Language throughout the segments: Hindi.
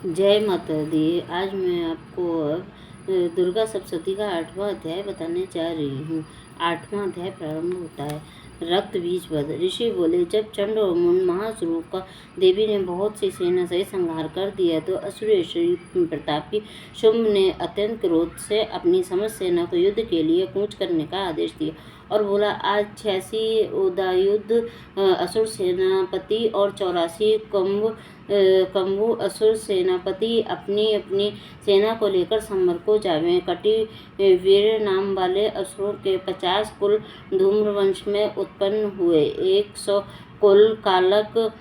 जय माता दी। आज मैं आपको दुर्गा सप्तशती का 8वां अध्याय बताने जा रही हूँ। 8वां अध्याय प्रारंभ होता है। रक्त बीज वध। ऋषि बोले, जब चंड और मुंड महासुरों का देवी ने बहुत सी सेना से संहार कर दिया तो असुरेश्वरी प्रतापी शुंभ ने अत्यंत क्रोध से अपनी समस्त सेना को युद्ध के लिए कूच करने का आदेश दिया और बोला, आज 86 उदायुध असुर सेनापति और 84 कंबु असुर सेनापति अपनी अपनी सेना को लेकर संभर को जावें। कटी वीर नाम वाले असुरों के 50 कुल धूम्रवंश में उत्पन्न हुए। 100 कुल कालक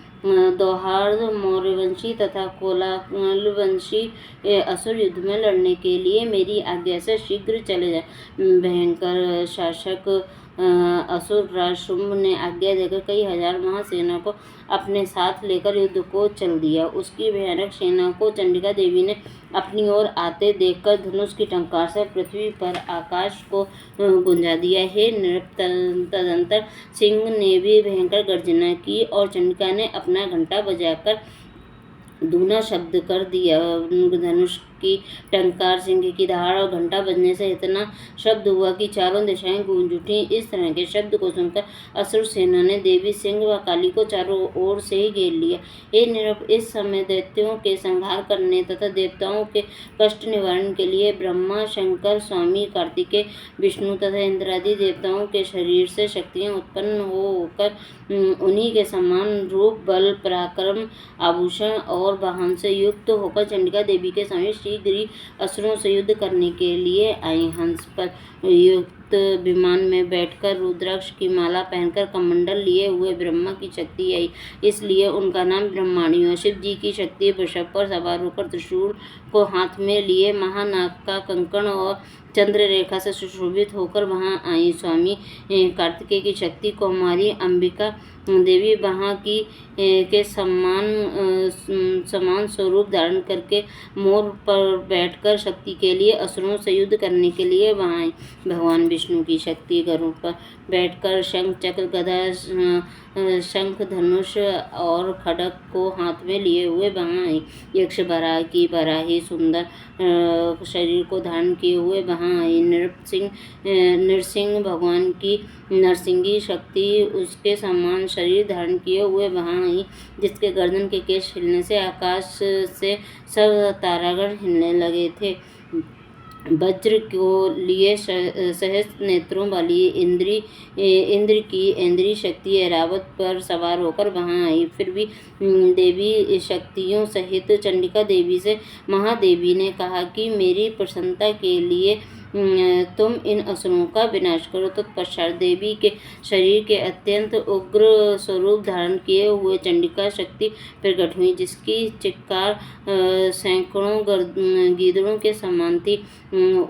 दोहार्द मौर्यवंशी तथा कोलालवंशी असुर युद्ध में लड़ने के लिए मेरी आज्ञा से शीघ्र चले जाए। भयंकर शासक असुर राज शुंभ ने आज्ञा देकर कई हजार महासेना को अपने साथ लेकर युद्ध को चल दिया। उसकी भयानक सेना को चंडिका देवी ने अपनी ओर आते देखकर धनुष की टंकार से पृथ्वी पर आकाश को गुंजा दिया। हे नृप, तदंतर सिंह ने भी भयंकर गर्जना की और चंडिका ने अपना घंटा बजाकर दूना शब्द कर दिया। धनुष की टंकार, सिंह की दहाड़ और घंटा बजने से इतना शब्द हुआ कि चारों दिशाएं गूंज उठी। इस तरह के शब्द को सुनकर असुर सेना ने देवी सिंह व काली को चारों ओर से ही घेर लिया। हे निरप, इस समय दैत्यों के संहार करने तथा देवताओं के कष्ट निवारण के लिए ब्रह्मा, शंकर, स्वामी कार्तिकेय, विष्णु तथा इंद्रादि देवताओं के शरीर से शक्तियां उत्पन्न होकर उन्हीं के समान रूप, बल, पराक्रम, आभूषण और वाहन से युक्त होकर चंडिका देवी के समीप शीघ्र ही असुरों से युद्ध करने के लिए आई। हंस पर युक्त विमान में बैठकर रुद्राक्ष की माला पहनकर कमंडल लिए हुए ब्रह्मा की शक्ति आई, इसलिए उनका नाम ब्रह्माणी हुआ। शिव जी की शक्ति वृषभ पर सवार होकर त्रिशूल को हाथ में लिए महानाग का कंकण और चंद्र रेखा से सुशोभित होकर वहां आई। स्वामी कार्तिकेय की शक्ति को हमारी अंबिका देवी वहां की के समान स्वरूप धारण करके मोर पर बैठकर शक्ति के लिए असुरों से युद्ध करने के लिए वहां आई। भगवान विष्णु की शक्ति गरुड़ पर बैठकर शंख, चक्र, गदा, शंख, धनुष और खड्ग को हाथ में लिए हुए वहां आई। यक्ष बराह की बराही सुंदर शरीर को धारण किए हुए वहां आई। नरसिंह भगवान की नरसिंगी शक्ति उसके समान शरीर धारण किए हुए वहां आई, जिसके गर्दन के केश हिलने से आकाश से सब तारागण हिलने लगे थे। वज्र को लिए सहस्त्र नेत्रों वाली इंद्र की इंद्रिय शक्ति ऐरावत पर सवार होकर वहां आई। फिर भी देवी शक्तियों सहित चंडिका देवी से महादेवी ने कहा कि मेरी प्रसन्नता के लिए तुम इन असुरों का विनाश करो। तत्पश्चात देवी के शरीर के अत्यंत उग्र स्वरूप धारण किए हुए चंडिका शक्ति प्रकट हुई, जिसकी चिक्कार सैकड़ों गीदड़ों के समान थी।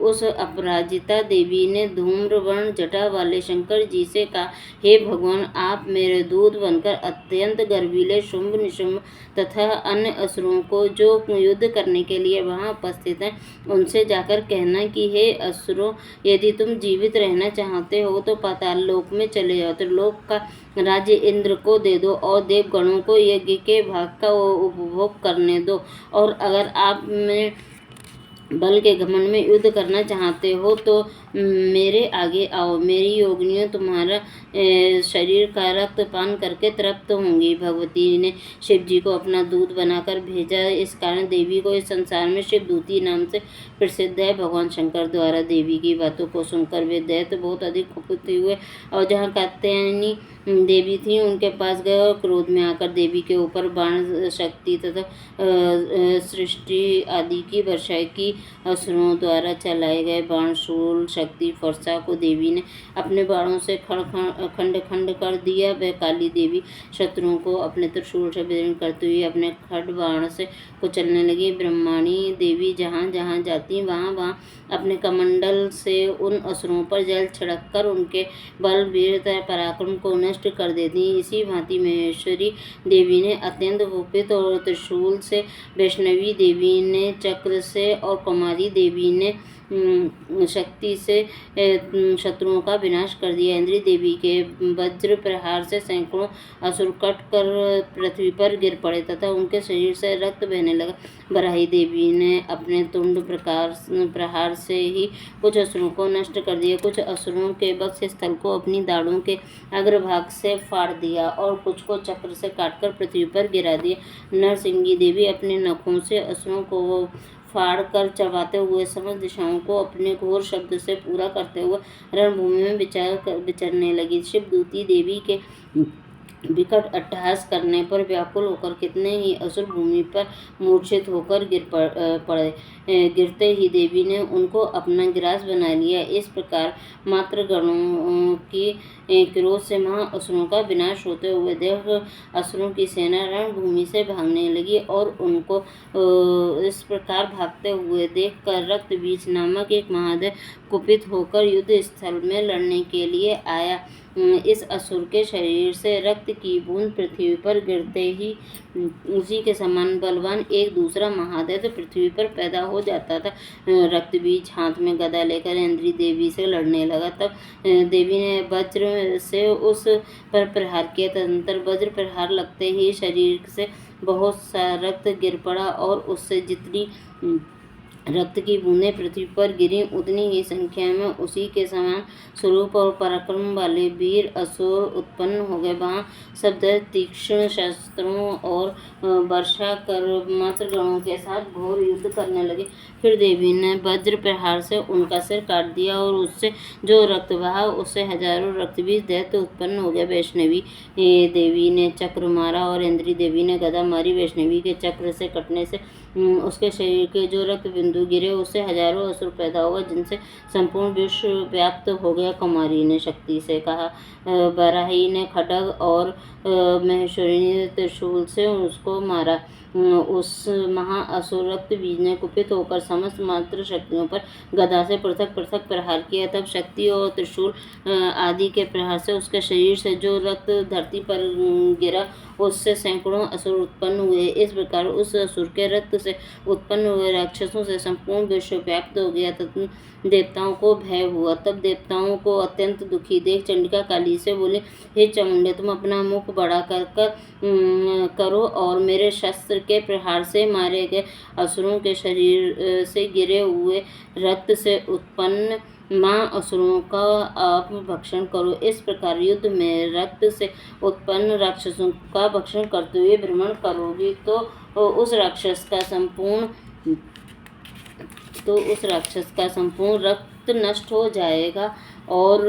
उस अपराजिता देवी ने धूम्रवर्ण जटा वाले शंकर जी से कहा, हे भगवान, आप मेरे दूत बनकर अत्यंत गर्वीले शुंभ, निशुंभ तथा अन्य असुरों को जो युद्ध करने के लिए वहां उपस्थित हैं, उनसे जाकर कहना कि हे असुरों, यदि तुम जीवित रहना चाहते हो तो पाताल लोक में चले जाओ। त्रिलोक का राज्य इंद्र को दे दो और देवगणों को यज्ञ के भाग का उपभोग करने दो। और अगर आप में बल के घमंड में युद्ध करना चाहते हो तो मेरे आगे आओ। मेरी योगिनियां तुम्हारा शरीर का रक्त पान करके तृप्त होंगी। भगवती ने शिव जी को अपना दूत बनाकर भेजा, इस कारण देवी को इस संसार में शिवदूती नाम से प्रसिद्ध है। भगवान शंकर द्वारा देवी की बातों को सुनकर वे दैत्य बहुत अधिक कुपित हुए और जहाँ कात्यायनी देवी थी उनके पास गए और क्रोध में आकर देवी के ऊपर बाण शक्ति तथा सृष्टि आदि की वर्षा की। असुरों द्वारा चलाए गए बाण, शूल, शक्ति, फरसा को देवी ने अपने बाणों से खंड खंड कर दिया। वह काली देवी शत्रुओं को अपने त्रिशूल से विदीर्ण करते हुए अपने खड्ग बाण से कुचलने लगी। ब्रह्माणी देवी जहाँ जहाँ जाती वहाँ वहाँ अपने कमंडल से उन असुरों पर जल छिड़ककर उनके बल, वीरता, पराक्रम को नष्ट कर देती। इसी भांति महेश्वरी देवी ने अत्यंत कुपित और त्रिशूल से, वैष्णवी देवी ने चक्र से और कुमारी देवी ने शक्ति से शत्रुओं का विनाश कर दिया। इंद्री देवी के वज्र प्रहार से सैकड़ों असुर कट कर पृथ्वी पर गिर पड़े तथा उनके शरीर से रक्त बहने लगा। बराही देवी ने अपने तुंड प्रहार से ही कुछ असुरों को नष्ट कर दिया। कुछ असुरों के वक्ष स्थल को अपनी दाढ़ों के अग्रभाग से फाड़ दिया और कुछ को चक्र से काटकर पृथ्वी पर गिरा दिया। नरसिंगी देवी अपने नखों से असुरों को फाड़ कर चबाते हुए समस्त दिशाओं को अपने घोर शब्द से पूरा करते हुए रणभूमि में विचरने लगी। शिवदूती देवी के विकट अट्टहास करने पर व्याकुल होकर कितने ही असुर भूमि पर मूर्छित होकर पड़े। गिरते ही देवी ने उनको अपना ग्रास बना लिया। इस प्रकार मातृगणों की क्रोध से महाअसुरों का विनाश होते हुए देख असुरों की सेना रणभूमि से भागने लगी और उनको इस प्रकार भागते हुए देखकर रक्तबीज नामक एक महादेव कुपित होकर युद्ध स्थल में लड़ने के लिए आया। इस असुर के शरीर से रक्त की बूंद पृथ्वी पर गिरते ही उसी के समान बलवान एक दूसरा महादेव पृथ्वी पर पैदा हो जाता था। रक्तबीज हाथ में गदा लेकर इंद्री देवी से लड़ने लगा। तब देवी ने वज्र से उस पर प्रहार किया। तदनंतर वज्र प्रहार लगते ही शरीर से बहुत सा रक्त गिर पड़ा और उससे जितनी रक्त की बूंदें पृथ्वी पर गिरी उतनी ही संख्या में उसी के समान स्वरूप और पराक्रम वाले वीर असुर उत्पन्न हो गए। वहाँ सब तीक्ष्ण शस्त्रों और वर्षा कर मातृगणों के साथ घोर युद्ध करने लगे। फिर देवी ने वज्र प्रहार से उनका सिर काट दिया और उससे जो रक्त बहा उससे हजारों रक्तबीज दैत्य उत्पन्न हो गए। वैष्णवी देवी ने चक्र मारा और इंद्री देवी ने गदा मारी। वैष्णवी के चक्र से कटने से उसके शरीर के जो रक्त बिंदु गिरे उससे हजारों असुर पैदा हुआ जिनसे संपूर्ण विश्व व्याप्त हो गया। कुमारी ने शक्ति से कहा। बराही ने खड्ग और महेश्वरी ने त्रिशूल से उसको मारा। उस महाअसुर रक्तबीज ने कुपित होकर समस्त मात्र शक्तियों पर गदा से पृथक पृथक प्रहार किया। तब शक्ति और त्रिशूल आदि के प्रहार से उसके शरीर से जो रक्त धरती पर गिरा उससे सैकड़ों असुर उत्पन्न हुए। इस प्रकार उस असुर के रक्त से उत्पन्न हुए राक्षसों से संपूर्ण विश्व व्याप्त हो गया तथा देवताओं को भय हुआ। तब देवताओं को अत्यंत दुखी देख चंडिका काली से बोली, हे चामुंडे, तुम अपना मुख बड़ा करो और मेरे शस्त्र के प्रहार से मारे गए असुरों के शरीर से गिरे हुए रक्त से उत्पन्न असुरों का आप भक्षण करो। इस प्रकार युद्ध में रक्त से उत्पन्न राक्षसों का भक्षण करते हुए भ्रमण करोगी तो उस राक्षस का संपूर्ण रक्त नष्ट हो जाएगा और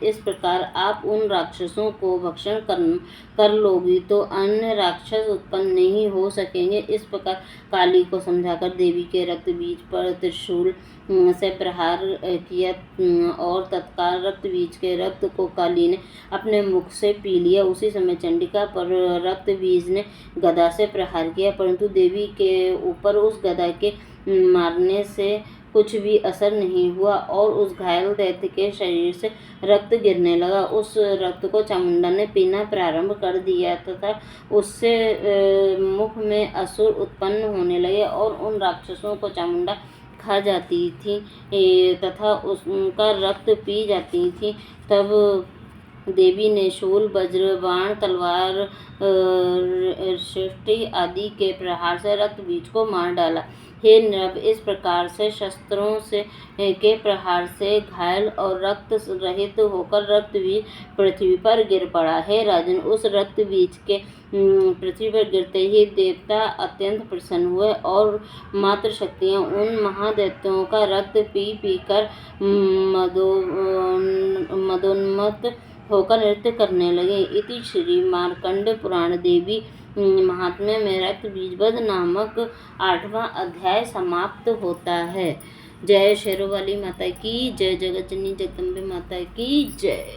इस प्रकार आप उन राक्षसों को भक्षण कर लोगी तो अन्य राक्षस उत्पन्न नहीं हो सकेंगे। इस प्रकार काली को समझाकर देवी के रक्त बीज पर त्रिशूल से प्रहार किया और तत्काल रक्त बीज के रक्त को काली ने अपने मुख से पी लिया। उसी समय चंडिका पर रक्त बीज ने गदा से प्रहार किया, परंतु देवी के ऊपर उस गदा के मारने से कुछ भी असर नहीं हुआ और उस घायल दैत्य के शरीर से रक्त गिरने लगा। उस रक्त को चामुंडा ने पीना प्रारंभ कर दिया तथा उससे मुख में असुर उत्पन्न होने लगे और उन राक्षसों को चामुंडा खा जाती थी तथा उनका रक्त पी जाती थी। तब देवी ने शूल, वज्र, बाण, तलवार, सृष्टि आदि के प्रहार से रक्त बीज को मार डाला। हे नृप, इस प्रकार से शस्त्रों से के प्रहार से घायल और रक्त रहित होकर रक्त बीज पृथ्वी पर गिर पड़ा। हे राजन, उस रक्त बीज के पृथ्वी पर गिरते ही देवता अत्यंत प्रसन्न हुए और मात्र शक्तियाँ उन महादैत्यों का रक्त पी पी कर मदोन्मत्त होकर नृत्य करने लगे। इति श्री मार्कंड पुराण देवी महात्म्य में रक्त बीजवध नामक 8वां अध्याय समाप्त होता है। जय शेरोवाली माता की जय, जगत जननी जगदम्बे माता की जय।